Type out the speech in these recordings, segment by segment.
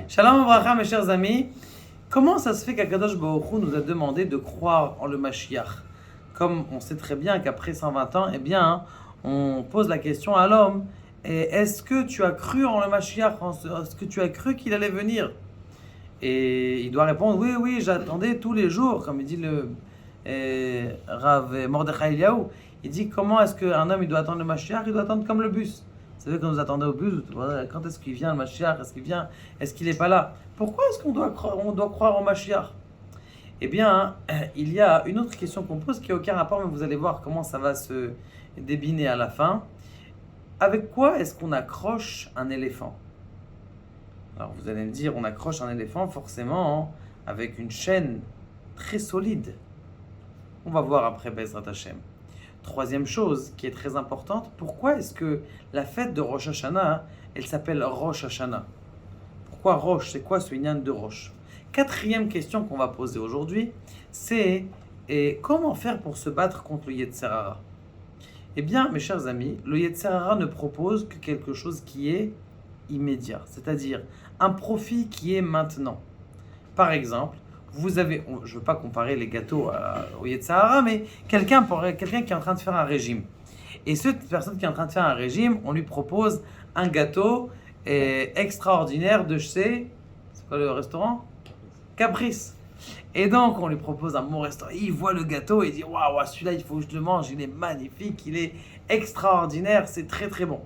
Shalom Abraham, mes chers amis. Comment ça se fait qu'Akadosh Baruch Hu nous a demandé de croire en le Mashiach? Comme on sait très bien qu'après 120 ans, eh bien, on pose la question à l'homme, est-ce que tu as cru en le Mashiach? Est-ce que tu as cru qu'il allait venir? Et il doit répondre, oui, oui, j'attendais tous les jours, comme il dit le Rav Mordechai Eliaou. Il dit, comment est-ce qu'un homme il doit attendre le Mashiach? Il doit attendre comme le bus. Vous savez, quand vous attendez au bus, quand est-ce qu'il vient le Mashiach? Est-ce qu'il vient? Est-ce qu'il n'est pas là? Pourquoi est-ce qu'on doit croire en Mashiach? Eh bien, il y a une autre question qu'on pose qui n'a aucun rapport, mais vous allez voir comment ça va se débiner à la fin. Avec quoi est-ce qu'on accroche un éléphant? Alors vous allez me dire, on accroche un éléphant forcément avec une chaîne très solide. On va voir après Bezrat Hashem. Troisième chose qui est très importante, pourquoi est-ce que la fête de Rosh Hashanah, elle s'appelle Rosh Hashanah? Pourquoi Rosh? C'est quoi ce inyan de Rosh? Quatrième question qu'on va poser aujourd'hui, c'est comment faire pour se battre contre le Yetzer Hara? Eh bien, mes chers amis, le Yetzer Hara ne propose que quelque chose qui est immédiat, c'est-à-dire un profit qui est maintenant. Par exemple, vous avez, je ne veux pas comparer les gâteaux au Yetzer Hara, mais quelqu'un qui est en train de faire un régime. Et cette personne qui est en train de faire un régime, on lui propose un gâteau extraordinaire de chez, c'est quoi le restaurant? Caprice. Et donc, on lui propose un bon restaurant. Il voit le gâteau et il dit, waouh, celui-là, il faut que je le mange, il est magnifique, il est extraordinaire, c'est très très bon.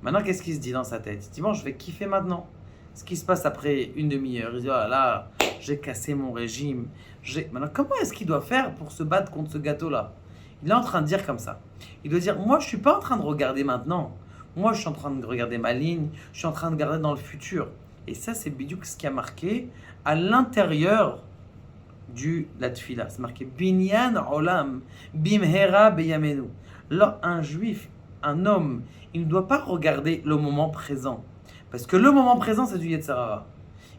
Maintenant, qu'est-ce qu'il se dit dans sa tête? Il se dit, bon, je vais kiffer maintenant. Ce qui se passe après une demi-heure, il dit, oh là, j'ai cassé mon régime. Maintenant, comment est-ce qu'il doit faire pour se battre contre ce gâteau-là? Il est en train de dire comme ça. Il doit dire, moi, je ne suis pas en train de regarder maintenant. Moi, je suis en train de regarder ma ligne. Je suis en train de regarder dans le futur. Et ça, c'est bidiouk ce qui a marqué à l'intérieur de la tfila. C'est marqué, Binyan Olam, Bimhera Beyamenu. Là, un juif, un homme, il ne doit pas regarder le moment présent. Parce que le moment présent, c'est du Yetzer Hara.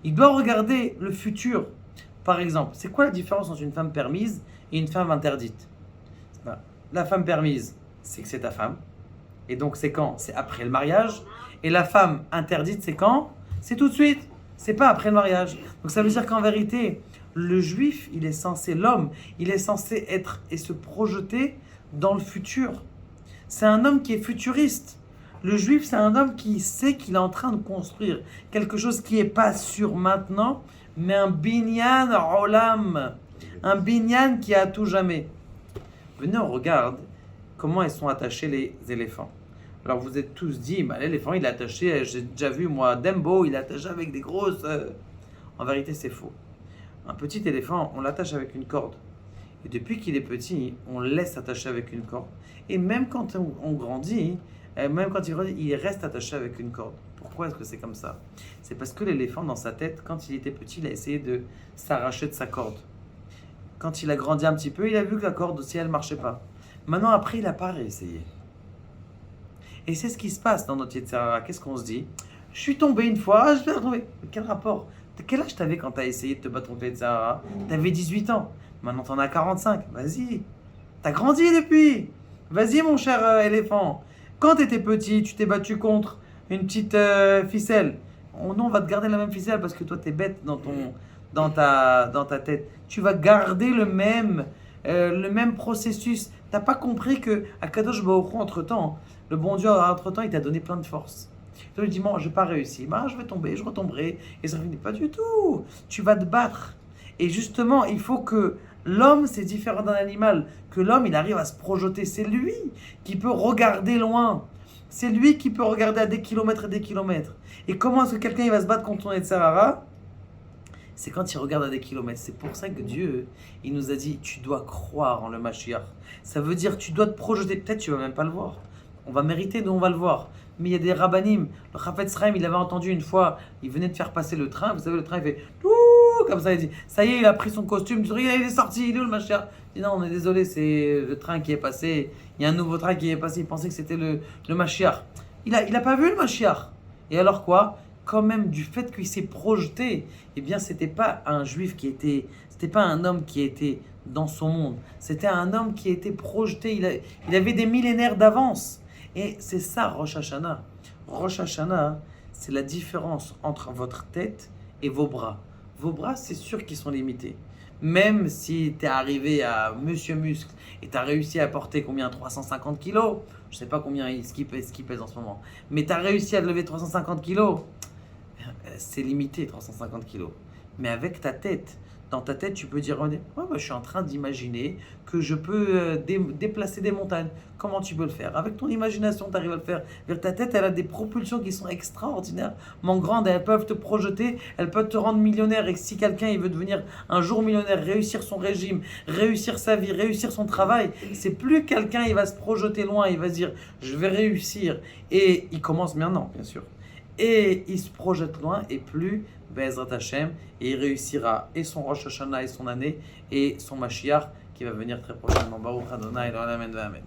Il doit regarder le futur. Par exemple, c'est quoi la différence entre une femme permise et une femme interdite? La femme permise, c'est que c'est ta femme. Et donc, c'est quand? C'est après le mariage. Et la femme interdite, c'est quand? C'est tout de suite. C'est pas après le mariage. Donc, ça veut dire qu'en vérité, le juif, il est censé, l'homme, il est censé être et se projeter dans le futur. C'est un homme qui est futuriste. Le juif, c'est un homme qui sait qu'il est en train de construire quelque chose qui n'est pas sûr maintenant, mais un binyan olam, un binyan qui est à tout jamais. Venez, on regarde comment ils sont attachés les éléphants. Alors vous êtes tous dit, bah, l'éléphant il est attaché, j'ai déjà vu moi, Dembo, il est attaché avec des grosses... En vérité, c'est faux. Un petit éléphant, on l'attache avec une corde. Et depuis qu'il est petit, on le laisse attacher avec une corde. Et même quand on grandit, même quand il grandit, il reste attaché avec une corde. Pourquoi est-ce que c'est comme ça? C'est parce que l'éléphant, dans sa tête, quand il était petit, il a essayé de s'arracher de sa corde. Quand il a grandi un petit peu, il a vu que la corde aussi, elle ne marchait pas. Maintenant, après, il n'a pas réessayé. Et c'est ce qui se passe dans notre Yetzer Hara. Qu'est-ce qu'on se dit? Je suis tombé une fois, je vais retomber. Mais quel rapport? Quel âge t'avais quand t'as essayé de te battre contre Yetzer Hara? T'avais 18 ans. Maintenant, t'en as 45. Vas-y. T'as grandi depuis. Vas-y, mon cher éléphant. Quand t'étais petit, tu t'es battu contre une petite ficelle. Non, on va te garder la même ficelle parce que toi, t'es bête dans ta tête. Tu vas garder le même processus. T'as pas compris que Akadosh Baruch Hu, entre-temps, le bon Dieu, entre-temps, il t'a donné plein de force. Tu lui dis, bon, je n'ai pas réussi, je vais tomber, je retomberai, et ça ne finit pas du tout. Tu vas te battre. Et justement, il faut que l'homme, c'est différent d'un animal, que l'homme, il arrive à se projeter. C'est lui qui peut regarder loin. C'est lui qui peut regarder à des kilomètres et des kilomètres. Et comment est-ce que quelqu'un il va se battre contre son Yetzer Hara? C'est quand il regarde à des kilomètres. C'est pour ça que Dieu, il nous a dit, tu dois croire en le Mashiach. Ça veut dire, tu dois te projeter. Peut-être tu ne vas même pas le voir. On va mériter, nous on va le voir. Mais il y a des rabbanim. Le Chafetz Chaim, il avait entendu une fois, il venait de faire passer le train. Vous savez, le train, il fait tout comme ça. Il dit, ça y est, il a pris son costume. Il est sorti, il est où le Mashiach? Il dit, non, on est désolé, c'est le train qui est passé. Il y a un nouveau train qui est passé. Il pensait que c'était le Mashiach. Il a pas vu le Mashiach. Et alors quoi? Quand même, du fait qu'il s'est projeté, eh bien, c'était pas un juif c'était pas un homme qui était dans son monde. C'était un homme qui était projeté. Il avait des millénaires d'avance. Et c'est ça, Rosh Hashanah. Rosh Hashanah, c'est la différence entre votre tête et vos bras. Vos bras, c'est sûr qu'ils sont limités. Même si tu es arrivé à Monsieur Muscle et tu as réussi à porter combien 350 kilos. Je sais pas combien ce qu'il pèse en ce moment. Mais tu as réussi à lever 350 kilos. C'est limité 350 kilos. Mais avec ta tête, dans ta tête, tu peux dire, ouais, je suis en train d'imaginer que je peux déplacer des montagnes. Comment tu peux le faire? Avec ton imagination, tu arrives à le faire. Ta tête, elle a des propulsions qui sont extraordinaires. Mon grande, elles peuvent te projeter, elles peuvent te rendre millionnaire. Et si quelqu'un il veut devenir un jour millionnaire, réussir son régime, réussir sa vie, réussir son travail, c'est plus quelqu'un, il va se projeter loin, il va se dire, je vais réussir. Et il commence maintenant, bien sûr. Et il se projette loin et plus Be'ezrat Hashem, et il réussira et son Rosh Hashanah et son année et son Mashiach qui va venir très prochainement. Baruch Adonai, Amen.